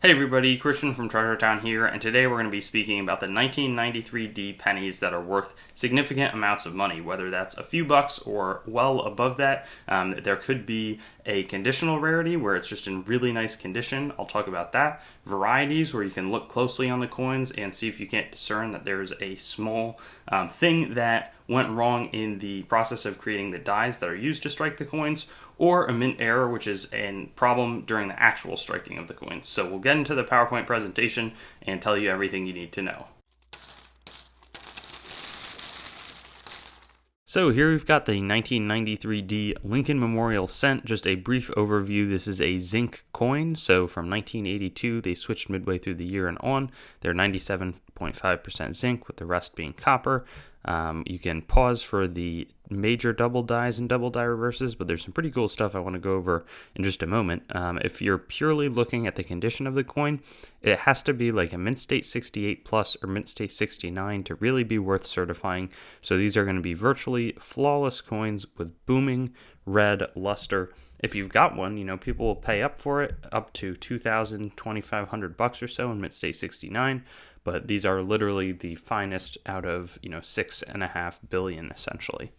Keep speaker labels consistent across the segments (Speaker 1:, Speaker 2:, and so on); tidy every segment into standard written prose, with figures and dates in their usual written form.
Speaker 1: Hey everybody, Christian from Treasure Town here, and today we're going to be speaking about the 1993D pennies that are worth significant amounts of money, whether that's a few bucks or well above that. There could be a conditional rarity where it's just in really nice condition. I'll talk about that. Varieties, where you can look closely on the coins and see if you can't discern that there's a small thing that went wrong in the process of creating the dies that are used to strike the coins, or a mint error, which is a problem during the actual striking of the coins. So we'll get into the PowerPoint presentation and tell you everything you need to know. So here we've got the 1993D Lincoln Memorial Cent. Just a brief overview. This is a zinc coin. So from 1982, they switched midway through the year and on. They're 97.5% zinc, with the rest being copper. You can pause for the major double dies and double die reverses, but there's some pretty cool stuff I want to go over in just a moment. If you're purely looking at the condition of the coin, it has to be like a mint state 68 plus or mint state 69 to really be worth certifying. So these are going to be virtually flawless coins with booming red luster. If you've got one, people will pay up for it, up to $2,000, $2,500 or so in mint state 69. But these are literally the finest out of 6.5 billion essentially.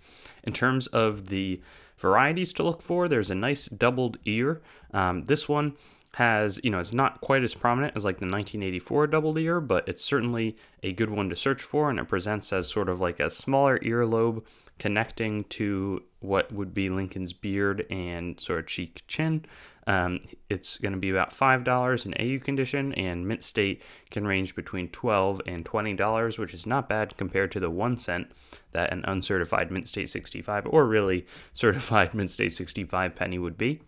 Speaker 1: In terms of the varieties to look for, there's a nice doubled ear. This one has, it's not quite as prominent as like the 1984 doubled ear, but it's certainly a good one to search for, and it presents as sort of like a smaller earlobe connecting to what would be Lincoln's beard and sort of cheek chin. It's going to be about $5 in AU condition, and mint state can range between $12 and $20, which is not bad compared to the 1 cent that an uncertified mint state 65 or really certified mint state 65 penny would be.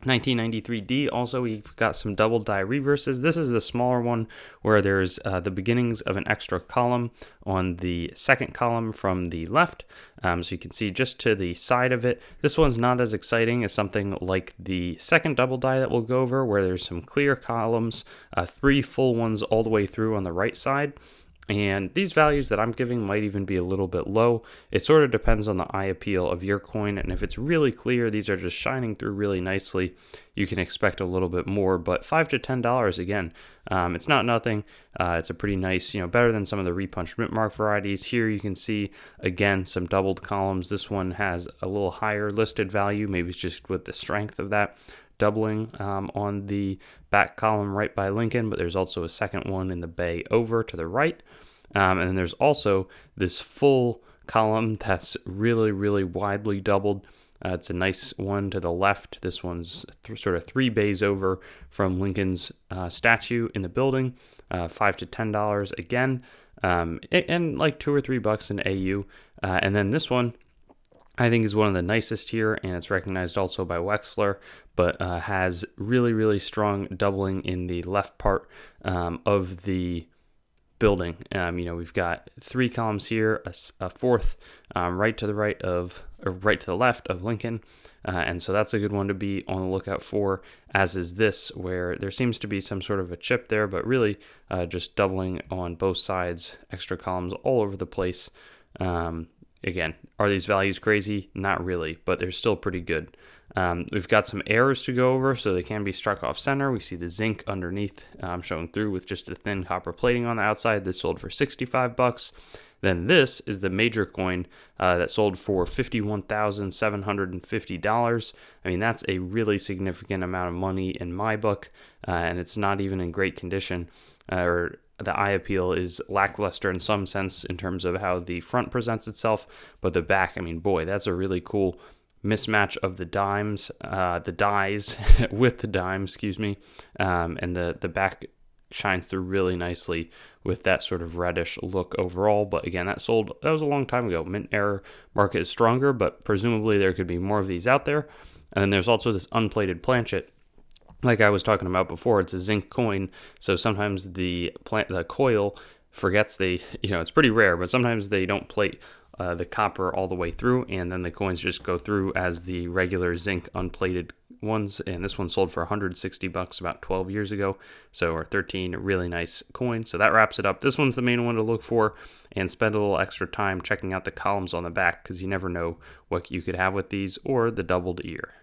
Speaker 1: 1993D, also we've got some double die reverses. This is the smaller one where there's the beginnings of an extra column on the second column from the left. So you can see just to the side of it. This one's not as exciting as something like the second double die that we'll go over, where there's some clear columns, 3 full ones all the way through on the right side. And these values that I'm giving might even be a little bit low. It sort of depends on the eye appeal of your coin, and if it's really clear, these are just shining through really nicely, you can expect a little bit more. But $5 to $10, again, it's not nothing. It's a pretty nice, better than some of the repunched mint mark varieties. Here you can see, again, some doubled columns. This one has a little higher listed value, maybe it's just with the strength of that doubling on the back column right by Lincoln, but there's also a second one in the bay over to the right. And then there's also this full column that's really, really widely doubled. It's a nice one to the left. This one's sort of 3 bays over from Lincoln's statue in the building. $5 to $10 again, and like $2 or $3 in AU. And then this one, I think, is one of the nicest here, and it's recognized also by Wexler, but has really, really strong doubling in the left part of the building. We've got 3 columns here, a fourth right to the left of Lincoln, and so that's a good one to be on the lookout for, as is this, where there seems to be some sort of a chip there, but really just doubling on both sides, extra columns all over the place. Again, are these values crazy? Not really, but they're still pretty good. We've got some errors to go over, so they can be struck off center. We see the zinc underneath showing through with just a thin copper plating on the outside. This sold for $65. Then this is the major coin that sold for $51,750. I mean, that's a really significant amount of money in my book, and it's not even in great condition, or the eye appeal is lackluster in some sense in terms of how the front presents itself, but the back, I mean, boy, that's a really cool mismatch of the dies with the dimes, and the back shines through really nicely with that sort of reddish look overall. But again, that was a long time ago. Mint error market is stronger, but presumably there could be more of these out there. And then there's also this unplated planchet. Like I was talking about before, it's a zinc coin, so sometimes the coil forgets it's pretty rare, but sometimes they don't plate the copper all the way through, and then the coins just go through as the regular zinc unplated ones. And this one sold for $160 about 12 years ago, or 13, a really nice coin. So that wraps it up. This one's the main one to look for, and spend a little extra time checking out the columns on the back, because you never know what you could have with these, or the doubled ear.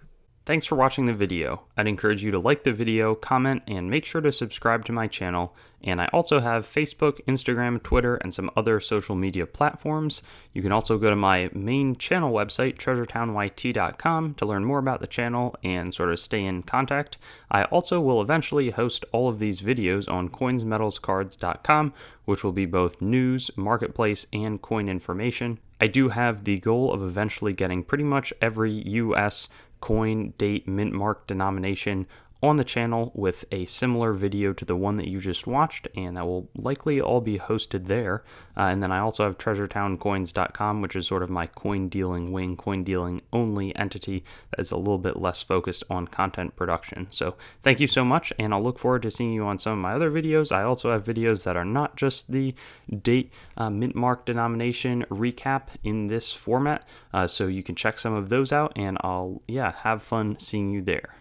Speaker 1: Thanks for watching the video. I'd encourage you to like the video, comment, and make sure to subscribe to my channel. And I also have Facebook, Instagram, Twitter, and some other social media platforms. You can also go to my main channel website, treasuretownyt.com, to learn more about the channel and sort of stay in contact. I also will eventually host all of these videos on coinsmetalscards.com, which will be both news, marketplace, and coin information. I do have the goal of eventually getting pretty much every US coin, date, mint mark, denomination on the channel with a similar video to the one that you just watched, and that will likely all be hosted there. And then I also have treasuretowncoins.com, which is sort of my coin dealing wing, coin dealing only entity that is a little bit less focused on content production. So thank you so much, and I'll look forward to seeing you on some of my other videos. I also have videos that are not just the date, mint mark, denomination recap in this format, so you can check some of those out, and I'll have fun seeing you there.